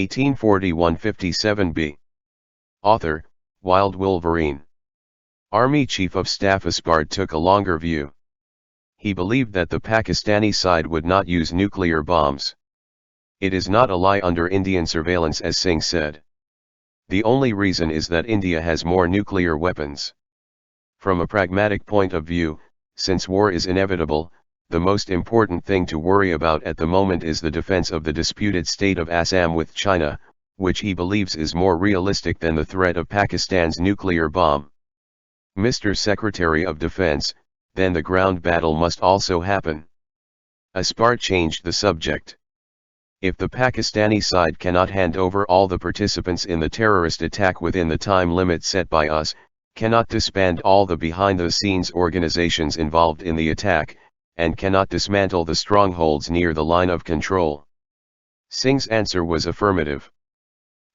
1841-57b. Author, Wild Wolverine. Army Chief of Staff Aspard took a longer view. He believed that the Pakistani side would not use nuclear bombs. It is not a lie under Indian surveillance, as Singh said. The only reason is that India has more nuclear weapons. From a pragmatic point of view, since war is inevitable, the most important thing to worry about at the moment is the defense of the disputed state of Assam with China, which he believes is more realistic than the threat of Pakistan's nuclear bomb. Mr. Secretary of Defense, then the ground battle must also happen. Aspard changed the subject. If the Pakistani side cannot hand over all the participants in the terrorist attack within the time limit set by us, cannot disband all the behind-the-scenes organizations involved in the attack, and cannot dismantle the strongholds near the line of control. Singh's answer was affirmative.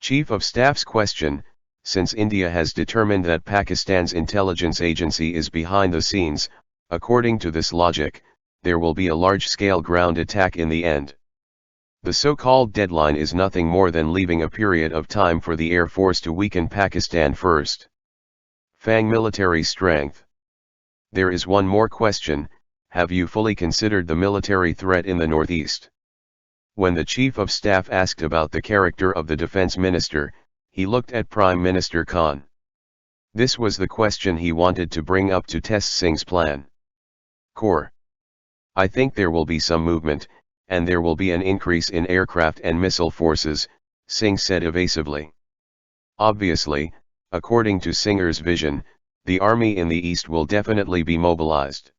Chief of Staff's question: since India has determined that Pakistan's intelligence agency is behind the scenes, according to this logic, there will be a large-scale ground attack in the end. The so-called deadline is nothing more than leaving a period of time for the Air Force to weaken Pakistan first. Fang military strength. There is one more question: have you fully considered the military threat in the northeast? When the Chief of Staff asked about the character of the Defense Minister, he looked at Prime Minister Khan. This was the question he wanted to bring up to test Singh's plan. Core. I think there will be some movement, and there will be an increase in aircraft and missile forces, Singh said evasively. Obviously, according to Singh's vision, the army in the east will definitely be mobilized.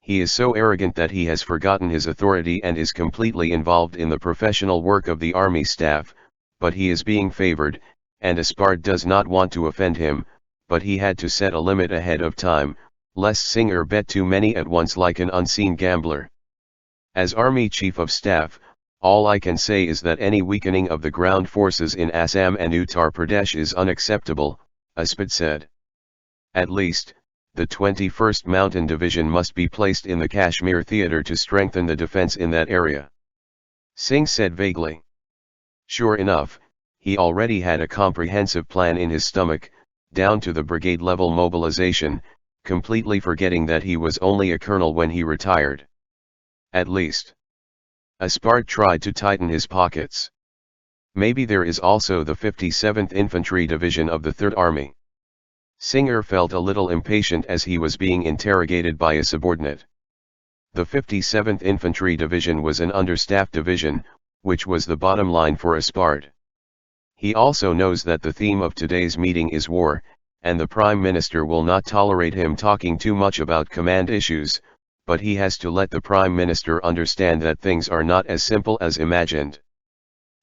He is so arrogant that he has forgotten his authority and is completely involved in the professional work of the army staff, but he is being favored, and Aspard does not want to offend him, but he had to set a limit ahead of time, lest Singh bet too many at once like an unseen gambler. As Army Chief of Staff, all I can say is that any weakening of the ground forces in Assam and Uttar Pradesh is unacceptable, Aspard said. At least, the 21st Mountain Division must be placed in the Kashmir theatre to strengthen the defense in that area. Singh said vaguely. Sure enough, he already had a comprehensive plan in his stomach, down to the brigade-level mobilization, completely forgetting that he was only a colonel when he retired. At least. Aspard tried to tighten his pockets. Maybe there is also the 57th Infantry Division of the 3rd Army. Singh felt a little impatient as he was being interrogated by a subordinate. The 57th Infantry Division was an understaffed division, which was the bottom line for Aspard. He also knows that the theme of today's meeting is war, and the Prime Minister will not tolerate him talking too much about command issues, but he has to let the Prime Minister understand that things are not as simple as imagined.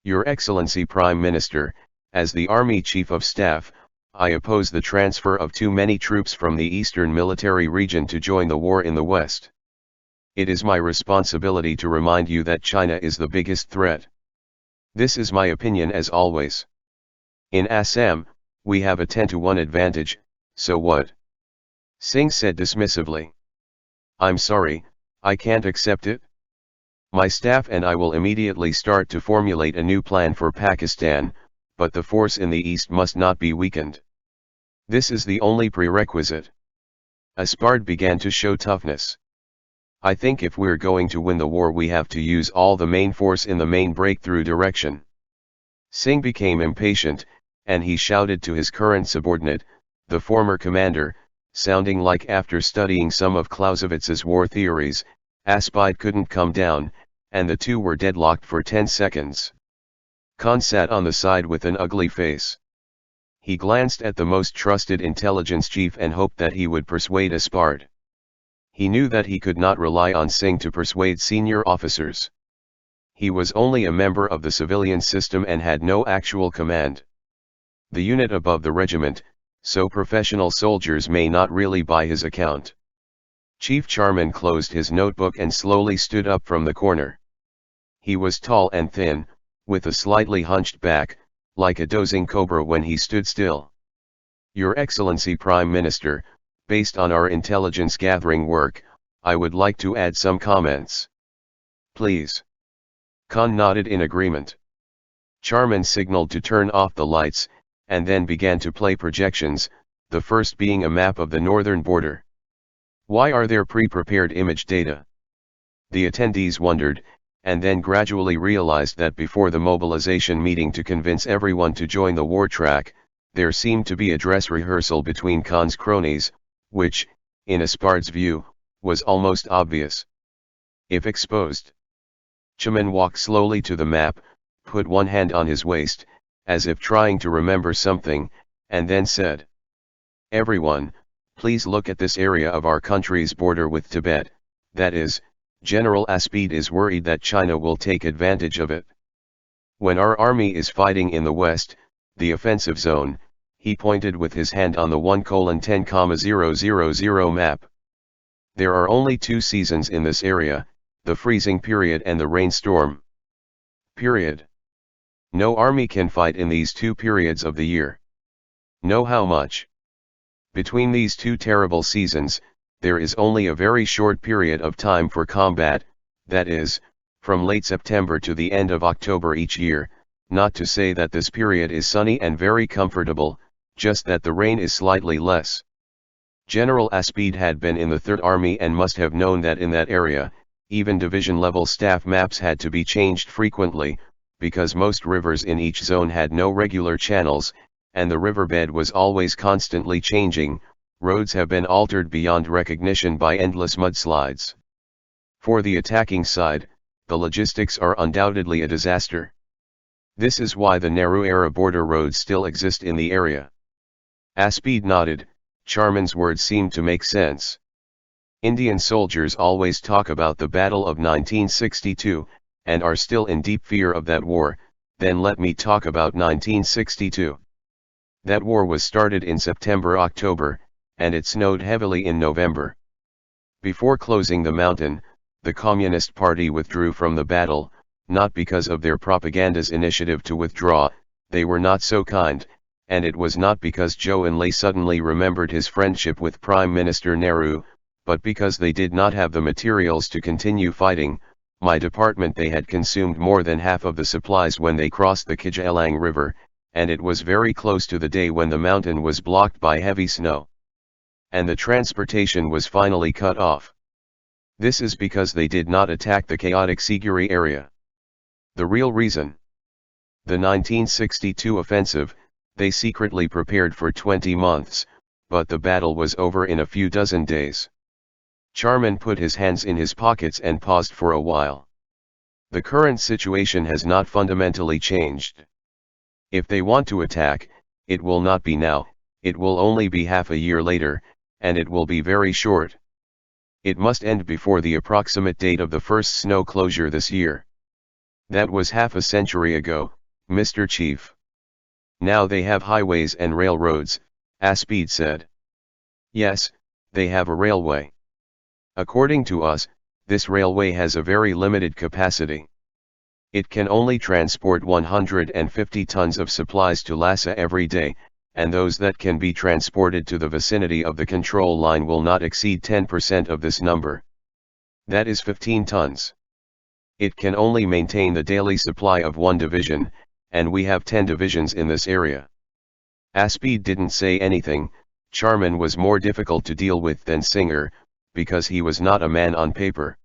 Your Excellency Prime Minister, as the Army Chief of Staff, I oppose the transfer of too many troops from the Eastern Military Region to join the war in the West. It is my responsibility to remind you that China is the biggest threat. This is my opinion as always. In Assam, we have a 10-to-1 advantage, so what? Singh said dismissively. I'm sorry, I can't accept it. My staff and I will immediately start to formulate a new plan for Pakistan, but the force in the east must not be weakened. This is the only prerequisite. Aspard began to show toughness. I think if we're going to win the war we have to use all the main force in the main breakthrough direction. Singh became impatient, and he shouted to his current subordinate, the former commander, sounding like after studying some of Clausewitz's war theories, Aspard couldn't come down, and the two were deadlocked for 10 seconds. Khan sat on the side with an ugly face. He glanced at the most trusted intelligence chief and hoped that he would persuade Aspard. He knew that he could not rely on Singh to persuade senior officers. He was only a member of the civilian system and had no actual command. The unit above the regiment, so professional soldiers may not really buy his account. Chief Charman closed his notebook and slowly stood up from the corner. He was tall and thin, with a slightly hunched back, like a dozing cobra when he stood still. Your Excellency Prime Minister, based on our intelligence gathering work, I would like to add some comments. Please. Khan nodded in agreement. Charman signaled to turn off the lights, and then began to play projections, the first being a map of the northern border. Why are there pre-prepared image data? The attendees wondered, and then gradually realized that before the mobilization meeting to convince everyone to join the war track, there seemed to be a dress rehearsal between Khan's cronies, which, in Aspard's view, was almost obvious. If exposed. Chaman walked slowly to the map, put one hand on his waist, as if trying to remember something, and then said, "Everyone, please look at this area of our country's border with Tibet, that is, General Aspide is worried that China will take advantage of it. When our army is fighting in the west, the offensive zone," he pointed with his hand on the 1:10,000 map. "There are only 2 seasons in this area, the freezing period and the rainstorm period. No army can fight in these 2 periods of the year. Know how much? Between these 2 terrible seasons, there is only a very short period of time for combat, that is, from late September to the end of October each year, not to say that this period is sunny and very comfortable, just that the rain is slightly less." General Aspide had been in the Third Army and must have known that in that area, even division-level staff maps had to be changed frequently, because most rivers in each zone had no regular channels, and the riverbed was always constantly changing. Roads have been altered beyond recognition by endless mudslides. For the attacking side, the logistics are undoubtedly a disaster. This is why the Nehru-era border roads still exist in the area. Aspide nodded. Charman's words seemed to make sense. Indian soldiers always talk about the Battle of 1962, and are still in deep fear of that war. Then let me talk about 1962. That war was started in September-October, and it snowed heavily in November. Before closing the mountain, the Communist Party withdrew from the battle, not because of their propaganda's initiative to withdraw, they were not so kind, and it was not because Zhou Enlai suddenly remembered his friendship with Prime Minister Nehru, but because they did not have the materials to continue fighting. My department they had consumed more than half of the supplies when they crossed the Kijalang River, and it was very close to the day when the mountain was blocked by heavy snow. And the transportation was finally cut off. This is because they did not attack the chaotic Siguri area. The real reason. The 1962 offensive, they secretly prepared for 20 months, but the battle was over in a few dozen days. Charman put his hands in his pockets and paused for a while. The current situation has not fundamentally changed. If they want to attack, it will not be now, it will only be half a year later, and it will be very short. It must end before the approximate date of the first snow closure this year. That was half a century ago, Mr. Chief. Now they have highways and railroads, Aspide said. Yes, they have a railway. According to us, this railway has a very limited capacity. It can only transport 150 tons of supplies to Lhasa every day, and those that can be transported to the vicinity of the control line will not exceed 10% of this number. That is 15 tons. It can only maintain the daily supply of 1 division, and we have 10 divisions in this area. Aspide didn't say anything. Charman was more difficult to deal with than Singer, because he was not a man on paper.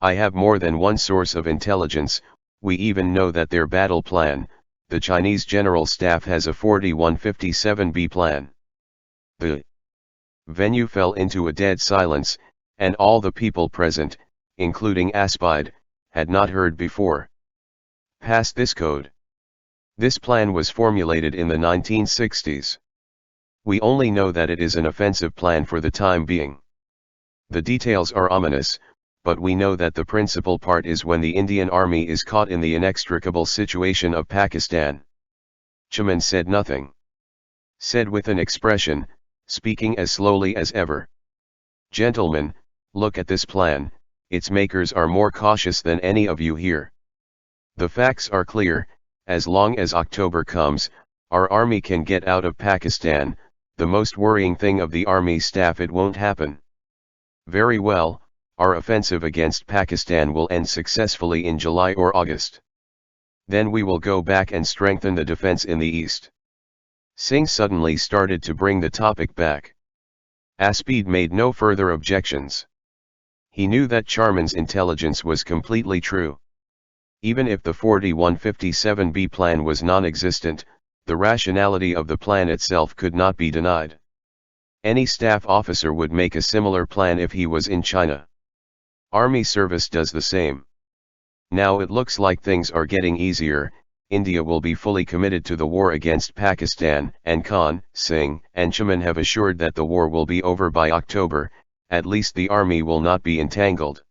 I have more than one source of intelligence. We even know that their battle plan, the Chinese General Staff has a 4157B plan. The venue fell into a dead silence, and all the people present, including Aspide, had not heard before. Pass this code. This plan was formulated in the 1960s. We only know that it is an offensive plan for the time being. The details are ominous, but we know that the principal part is when the Indian Army is caught in the inextricable situation of Pakistan. Chaman said nothing. Said with an expression, speaking as slowly as ever. Gentlemen, look at this plan, its makers are more cautious than any of you here. The facts are clear. As long as October comes, our army can get out of Pakistan. The most worrying thing of the army staff, it won't happen. Very well, our offensive against Pakistan will end successfully in July or August. Then we will go back and strengthen the defense in the east. Singh suddenly started to bring the topic back. Aspide made no further objections. He knew that Charman's intelligence was completely true. Even if the 4157B plan was non-existent, the rationality of the plan itself could not be denied. Any staff officer would make a similar plan if he was in China. Army service does the same. Now it looks like things are getting easier. India will be fully committed to the war against Pakistan, and Khan, Singh, and Chaman have assured that the war will be over by October. At least the army will not be entangled.